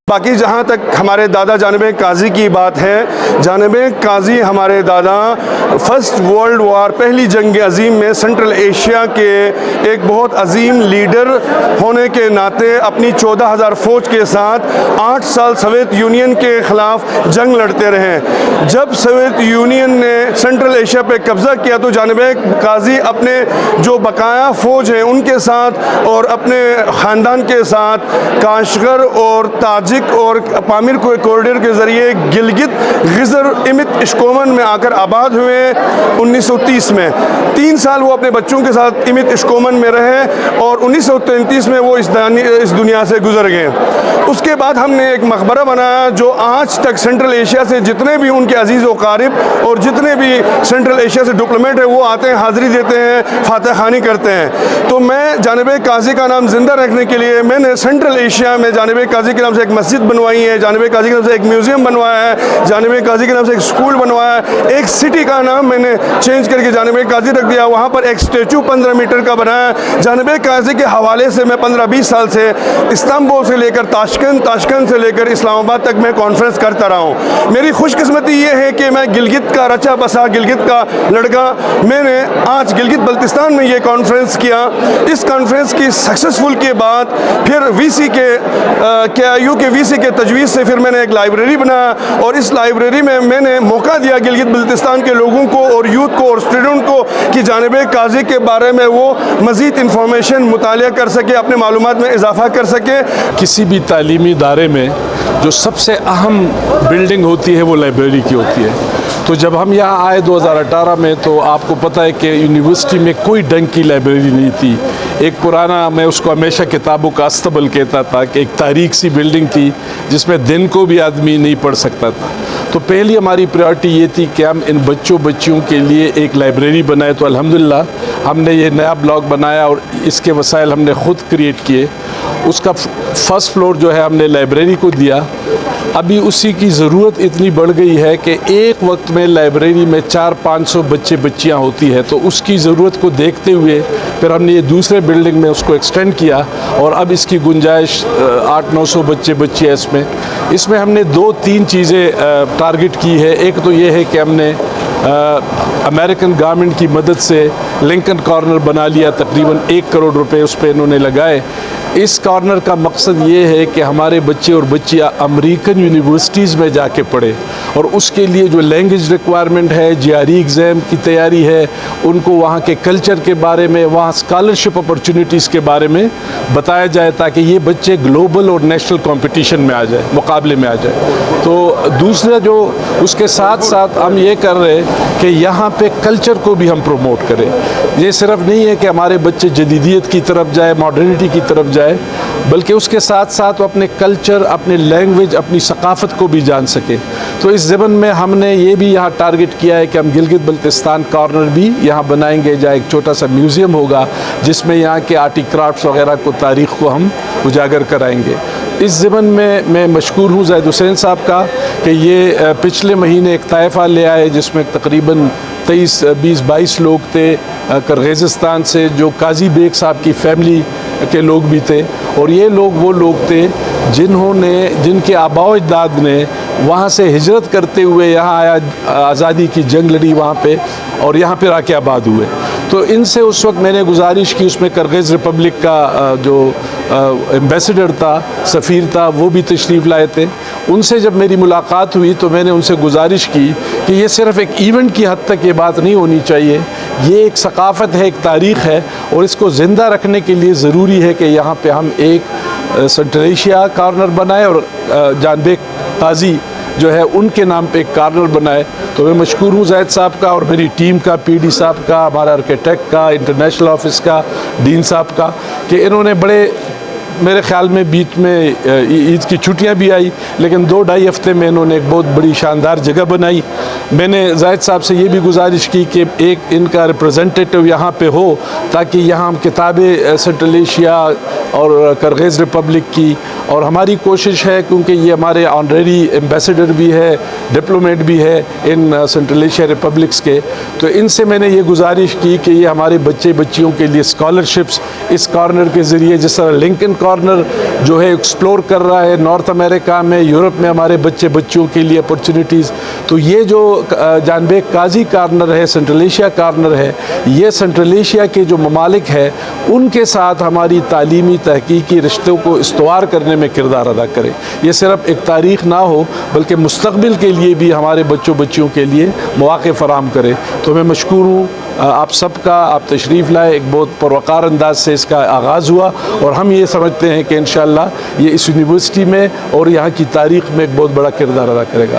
باقی جہاں تک ہمارے دادا جانب قاضی کی بات ہے، جانب قاضی ہمارے دادا فرسٹ ورلڈ وار پہلی جنگ عظیم میں سنٹرل ایشیا کے ایک بہت عظیم لیڈر ہونے کے ناطے اپنی 14,000 فوج کے ساتھ 8 سال سوویت یونین کے خلاف جنگ لڑتے رہے۔ جب سوویت یونین نے سنٹرل ایشیا پہ قبضہ کیا تو جانب قاضی اپنے جو بقایا فوج ہیں ان کے ساتھ اور اپنے خاندان کے ساتھ کاشغر اور تاجک اور پامیر کوریڈور کے ذریعے گلگت غزر امت اشکومن میں آ کر آباد ہوئے 1930 میں۔ 3 سال وہ اپنے بچوں کے ساتھ امت اشکومن میں رہے اور 1933 میں وہ اس دنیا سے گزر گئے۔ اس کے بعد ہم نے ایک مقبرہ بنایا جو آج تک سنٹرل ایشیا سے جتنے بھی ان کے عزیز و قارب اور جتنے بھی سنٹرل ایشیا سے ڈپلومیٹ ہیں وہ آتے ہیں، حاضری دیتے ہیں، فاتح خوانی کرتے ہیں۔ تو میں جانب قاضی کا نام زندہ رکھنے کے لیے میں نے سنٹرل ایشیا میں جانب قاضی کے نام سے ایک مسجد بنوائی ہے، جانب قاضی کے نام سے ایک میوزیم بنوایا ہے، جانب قاضی کے نام سے ایک اسکول بنوایا ہے، ایک سٹی کا نام میں نے چینج کر کے جانب قاضی رکھ دیا، وہاں پر ایک اسٹیچو 15 میٹر کا بنایا ہے۔ جانب قاضی کے حوالے سے میں 15-20 سال سے استنبول سے لے کر تاشکند سے لے کر اسلام آباد تک میں کانفرنس کرتا رہا ہوں۔ میری خوش قسمتی یہ ہے کہ میں گلگت کا رچا بسا گلگت کا لڑکا، میں نے آج گلگت بلتستان میں یہ کانفرنس کیا۔ اس کانفرنس کی سکسیسفل کے بعد پھر وی سی کے KIU کے وی سی کے تجویز سے پھر میں نے ایک لائبریری بنایا اور اس لائبریری میں میں نے موقع دیا گلگت بلتستان کے لوگوں کو اور یوتھ کو اور اسٹوڈنٹ کو کہ جانب قاضی کے بارے میں وہ مزید انفارمیشن مطالعہ کر سکے، اپنے معلومات میں اضافہ کر سکے۔ کسی بھی تعلیمی ادارے میں جو سب سے اہم بلڈنگ ہوتی ہے وہ لائبریری کی ہوتی ہے۔ تو جب ہم یہاں آئے 2018 میں تو آپ کو پتہ ہے کہ یونیورسٹی میں کوئی ڈنگ کی لائبریری نہیں تھی۔ ایک پرانا، میں اس کو ہمیشہ کتابوں کا استبل کہتا تھا، کہ ایک تاریخ سی بلڈنگ تھی جس میں دن کو بھی آدمی نہیں پڑھ سکتا تھا۔ تو پہلی ہماری پریورٹی یہ تھی کہ ہم ان بچیوں کے لیے ایک لائبریری بنائے۔ تو الحمدللہ ہم نے یہ نیا بلاک بنایا اور اس کے وسائل ہم نے خود کریٹ کیے۔ اس کا فرسٹ فلور جو ہے ہم نے لائبریری کو دیا۔ ابھی اسی کی ضرورت اتنی بڑھ گئی ہے کہ ایک وقت میں لائبریری میں 400-500 بچیاں ہوتی ہیں، تو اس کی ضرورت کو دیکھتے ہوئے پھر ہم نے یہ دوسرے بلڈنگ میں اس کو ایکسٹینڈ کیا اور اب اس کی گنجائش 800-900 بچے اس میں ہم نے 2-3 چیزیں ٹارگٹ کی ہے۔ ایک تو یہ ہے کہ ہم نے امریکن گورنمنٹ کی مدد سے لنکن کارنر بنا لیا، تقریباً 1 کروڑ روپے اس پہ انہوں نے لگائے۔ اس کارنر کا مقصد یہ ہے کہ ہمارے بچے اور بچیاں امریکن یونیورسٹیز میں جا کے پڑھے اور اس کے لیے جو لینگویج ریکوائرمنٹ ہے، GRE ایگزام کی تیاری ہے، ان کو وہاں کے کلچر کے بارے میں، وہاں اسکالرشپ اپرچونیٹیز کے بارے میں بتایا جائے تاکہ یہ بچے گلوبل اور نیشنل کمپٹیشن میں آ جائے، مقابلے میں آ جائے۔ تو دوسرا جو اس کے ساتھ ساتھ ہم یہ کر رہے کہ یہاں پہ کلچر کو بھی ہم پروموٹ کریں۔ یہ صرف نہیں ہے کہ ہمارے بچے جدیدیت کی طرف جائے، ماڈرنٹی کی طرف جائے، بلکہ اس کے ساتھ ساتھ وہ اپنے کلچر، اپنے لینگویج، اپنی ثقافت کو بھی جان سکے۔ تو اس ضمن میں ہم نے یہ بھی یہاں ٹارگٹ کیا ہے کہ ہم گلگت بلتستان کارنر بھی یہاں بنائیں گے، جہاں ایک چھوٹا سا میوزیم ہوگا جس میں یہاں کے آرٹی کرافٹس وغیرہ کو، تاریخ کو ہم اجاگر کرائیں گے۔ اس ضمن میں مشکور ہوں زاہد حسین صاحب کا کہ یہ پچھلے مہینے ایک طائفہ لے آئے جس میں تقریباً 23-22 لوگ تھے کرغیزستان سے، جو قاضی بیگ صاحب کی فیملی کے لوگ بھی تھے، اور یہ وہ لوگ تھے جن کے آباء و اجداد نے وہاں سے ہجرت کرتے ہوئے یہاں آیا، آزادی کی جنگ لڑی وہاں پہ اور یہاں پہ آ کے آباد ہوئے۔ تو ان سے اس وقت میں نے گزارش کی، اس میں کرغیز ریپبلک کا جو ایمبیسڈر تھا، سفیر تھا، وہ بھی تشریف لائے تھے۔ ان سے جب میری ملاقات ہوئی تو میں نے ان سے گزارش کی کہ یہ صرف ایک ایونٹ کی حد تک یہ بات نہیں ہونی چاہیے، یہ ایک ثقافت ہے، ایک تاریخ ہے، اور اس کو زندہ رکھنے کے لیے ضروری ہے کہ یہاں پہ ہم ایک سنٹرل ایشیا کارنر بنائے اور جانب قاضی جو ہے ان کے نام پہ ایک کارنر بنائے۔ تو میں مشکور ہوں زاہد صاحب کا اور میری ٹیم کا، PD صاحب کا، ہمارا آرکیٹیکٹ کا، انٹرنیشنل آفس کا، ڈین صاحب کا، کہ انہوں نے بڑے، میرے خیال میں بیچ میں عید کی چھٹیاں بھی آئی، لیکن 2-2.5 ہفتے میں انہوں نے ایک بہت بڑی شاندار جگہ بنائی۔ میں نے زاہد صاحب سے یہ بھی گزارش کی کہ ایک ان کا ریپرزنٹیٹیو یہاں پہ ہو تاکہ یہاں ہم کتابیں سنٹرل ایشیا اور کرغیز ریپبلک کی، اور ہماری کوشش ہے کیونکہ یہ ہمارے آنریری ایمبیسڈر بھی ہے، ڈپلومیٹ بھی ہے ان سنٹرل ایشیا ریپبلکس کے، تو ان سے میں نے یہ گزارش کی کہ یہ ہمارے بچیوں کے لیے اسکالرشپس اس کارنر کے ذریعے، جس طرح لنکن کارنر جو ہے ایکسپلور کر رہا ہے نارتھ امریکہ میں، یورپ میں ہمارے بچوں کے لیے اپرچونیٹیز. تو یہ جو جانب قاضی کارنر ہے، سینٹرل ایشیا کارنر ہے، یہ سینٹرل ایشیا کے جو ممالک ہے ان کے ساتھ ہماری تعلیمی تحقیقی رشتوں کو استوار کرنے میں کردار ادا کرے. یہ صرف ایک تاریخ نہ ہو بلکہ مستقبل کے لیے بھی ہمارے بچوں کے لیے مواقع فراہم کرے. تو میں مشکور ہوں آپ سب کا، آپ تشریف لائے، ایک بہت پروقار انداز سے اس کا آغاز ہوا، اور ہم یہ سمجھتے ہیں کہ انشاءاللہ یہ اس یونیورسٹی میں اور یہاں کی تاریخ میں ایک بہت بڑا کردار ادا کرے گا.